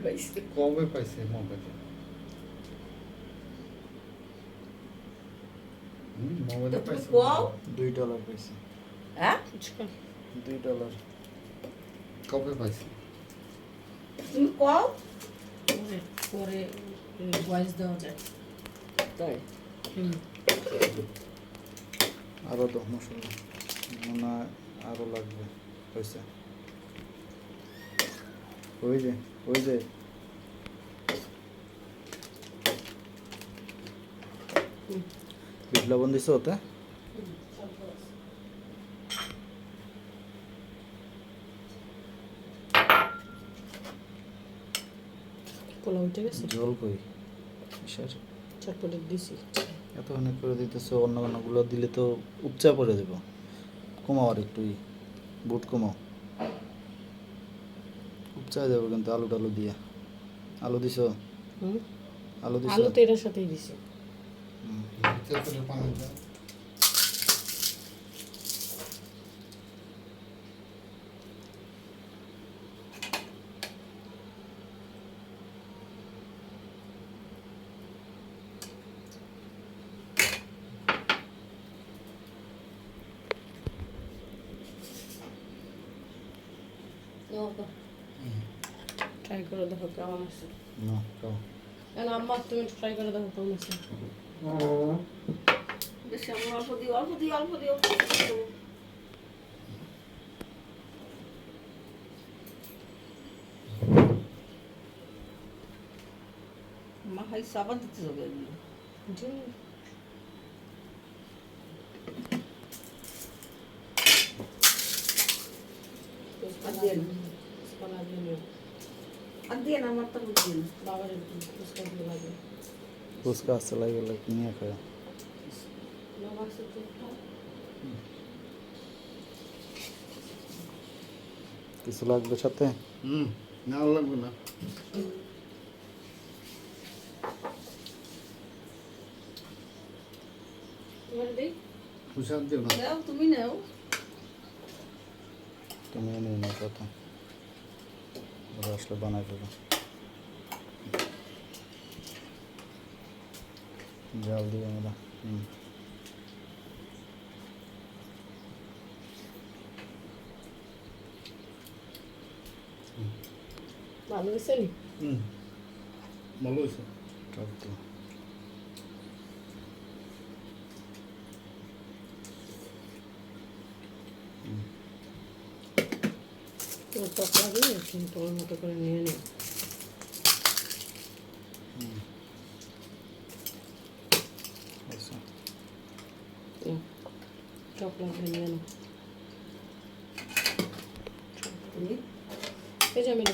পাইছে। কবে পাইছে মোবাইলে? মোবাইলে তুমি পাইছে কও। $2 পাইছি। হ্যাঁ? $2 কবে পাইছে? তুমি কও। পরে পরে ভয়েস দেওয়া যায়। তাই আরো তো মশলা মনে হয় আরো লাগবে পয়সা। ওই যে বিট লবণ দিছো ওতে? পোলাও উঠে গেছে, জল কই কিসের? চটপটি দিছি। এত অনেক করে দিতেছো, অন্য অন্যগুলো দিলে তো উপচা পড়ে দেব। কমাও আর একটু বুট কমাও, উপচা যাবে কিন্তু আলু টালু দিয়ে। আলু দিছো? হুম, আলু দিছো? আলু তো এটার সাথেই দিছি। তেঁতুলের পানি দাও। ট্রাই করে দেখো কেমন আছে। না খাও। কেন আম্মা তুমি ট্রাই করে দেখো কেমন আছে। বেশি আমি অল্প দিই, অল্প দিই, অল্প দিই, অল্প দিই। মা খাইছে আবার দিতে হবে এগুলো। জি, আর দিয়ে না, ফুচকা দিয়ে নিও। আর দিয়ে না, আমার তো বুঝি না। বাবার ফুচকা দিয়ে লাগে। ফুচকা আসতে লাগবে নিয়ে খাও। বাবা আছে তো খাও। কিছু লাগবে সাথে? না লাগবে না। তোমার দেই? হুশার দিও না। নাও, তুমি নাও। তুমি নিয়ে নাও কথা, ওরা আসলে বানাই দেবো। জাল দিয়ে আমরা ভালো হয়েছে নি? ভালো হয়েছে। টক দিও। তোমার টক লাগবে, তুমি তোমার মতো করে নিয়ে নিও। আচ্ছা টক লাগবে নিয়ে নাও। তুমি এই যে আমি